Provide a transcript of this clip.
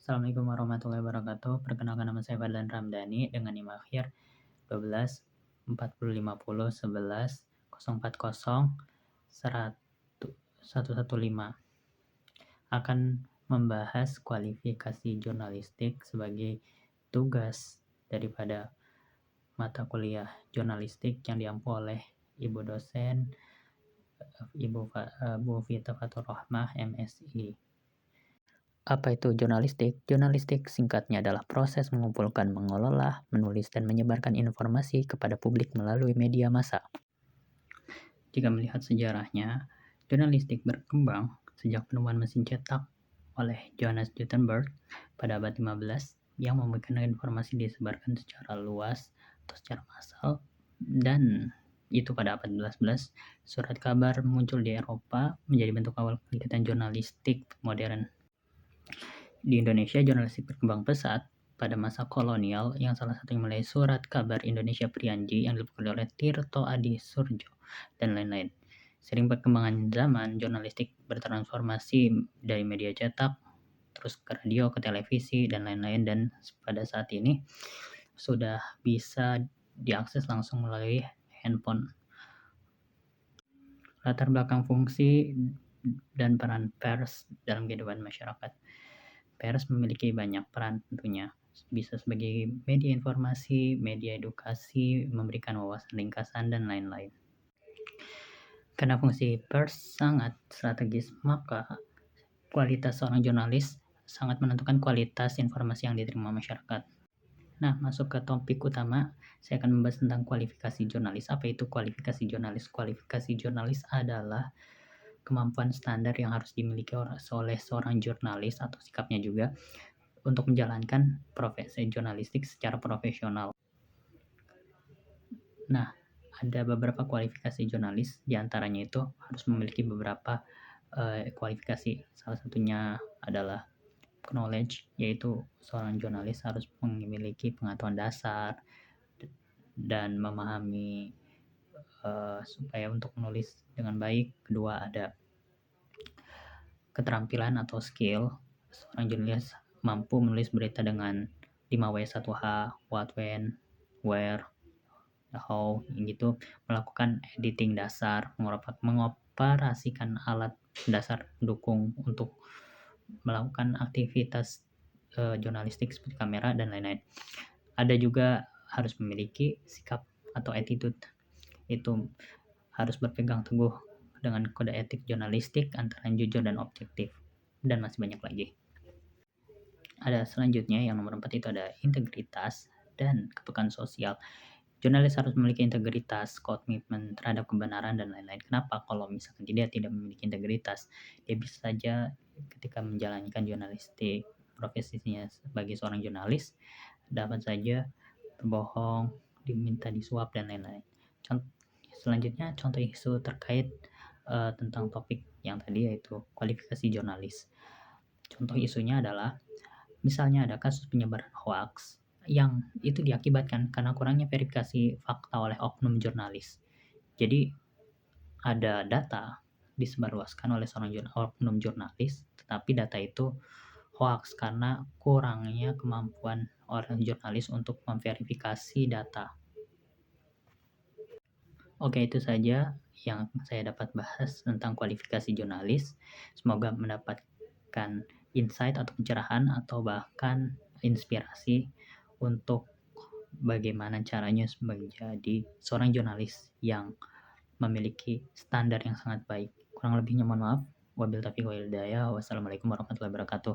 Assalamualaikum warahmatullahi wabarakatuh. Perkenalkan nama saya Fadlan Ramdhani dengan NIM akhir 12 40 50 11 040 115. Akan membahas kualifikasi jurnalistik sebagai tugas daripada mata kuliah jurnalistik yang diampu oleh Ibu dosen Bu Vita Fatur Rohmah, MSI. Apa itu jurnalistik? Jurnalistik singkatnya adalah proses mengumpulkan, mengelola, menulis, dan menyebarkan informasi kepada publik melalui media massa. Jika melihat sejarahnya, jurnalistik berkembang sejak penemuan mesin cetak oleh Johannes Gutenberg pada abad 15 yang memungkinkan informasi disebarkan secara luas atau secara massal, dan itu pada abad 18 surat kabar muncul di Eropa menjadi bentuk awal kegiatan jurnalistik modern. Di Indonesia, jurnalistik berkembang pesat pada masa kolonial yang salah satunya mulai surat kabar Indonesia Prianji yang dipublikasi oleh Tirto Adi Surjo dan lain-lain. Sering perkembangan zaman, jurnalistik bertransformasi dari media cetak terus ke radio, ke televisi, dan lain-lain, dan pada saat ini sudah bisa diakses langsung melalui handphone. Latar belakang fungsi dan peran pers dalam kehidupan masyarakat. Pers memiliki banyak peran tentunya, bisa sebagai media informasi, media edukasi, memberikan wawasan ringkasan, dan lain-lain. Karena fungsi pers sangat strategis, maka kualitas seorang jurnalis sangat menentukan kualitas informasi yang diterima masyarakat. Nah, masuk ke topik utama, saya akan membahas tentang kualifikasi jurnalis. Apa itu kualifikasi jurnalis? Kualifikasi jurnalis adalah kemampuan standar yang harus dimiliki oleh seorang jurnalis atau sikapnya juga untuk menjalankan profesi jurnalistik secara profesional. Nah, ada beberapa kualifikasi jurnalis, diantaranya itu harus memiliki beberapa kualifikasi. Salah satunya adalah knowledge, yaitu seorang jurnalis harus memiliki pengetahuan dasar dan memahami supaya untuk menulis dengan baik. Kedua, ada keterampilan atau skill. Seorang jurnalis mampu menulis berita dengan 5W1H, what, when, where, how, gitu, melakukan editing dasar, mengoperasikan alat dasar pendukung untuk melakukan aktivitas jurnalistik seperti kamera dan lain-lain. Ada juga harus memiliki sikap atau attitude, itu harus berpegang teguh dengan kode etik jurnalistik antara jujur dan objektif, dan masih banyak lagi. Ada selanjutnya yang nomor 4 itu ada integritas dan kepekaan sosial. Jurnalis harus memiliki integritas, komitmen terhadap kebenaran, dan lain-lain. Kenapa? Kalau misalkan dia tidak memiliki integritas, dia bisa saja ketika menjalankan jurnalistik, profesinya sebagai seorang jurnalis, dapat saja berbohong, diminta disuap, dan lain-lain. Selanjutnya, contoh isu terkait tentang topik yang tadi, yaitu kualifikasi jurnalis. Contoh isunya adalah misalnya ada kasus penyebaran hoaks yang itu diakibatkan karena kurangnya verifikasi fakta oleh oknum jurnalis. Jadi ada data disebarluaskan oleh seorang oknum jurnalis, tetapi data itu hoaks karena kurangnya kemampuan orang jurnalis untuk memverifikasi data. Oke, itu saja yang saya dapat bahas tentang kualifikasi jurnalis. Semoga mendapatkan insight atau pencerahan atau bahkan inspirasi untuk bagaimana caranya menjadi seorang jurnalis yang memiliki standar yang sangat baik. Kurang lebihnya mohon maaf. Wabillahi taufiq wal hidayah. Wassalamualaikum warahmatullahi wabarakatuh.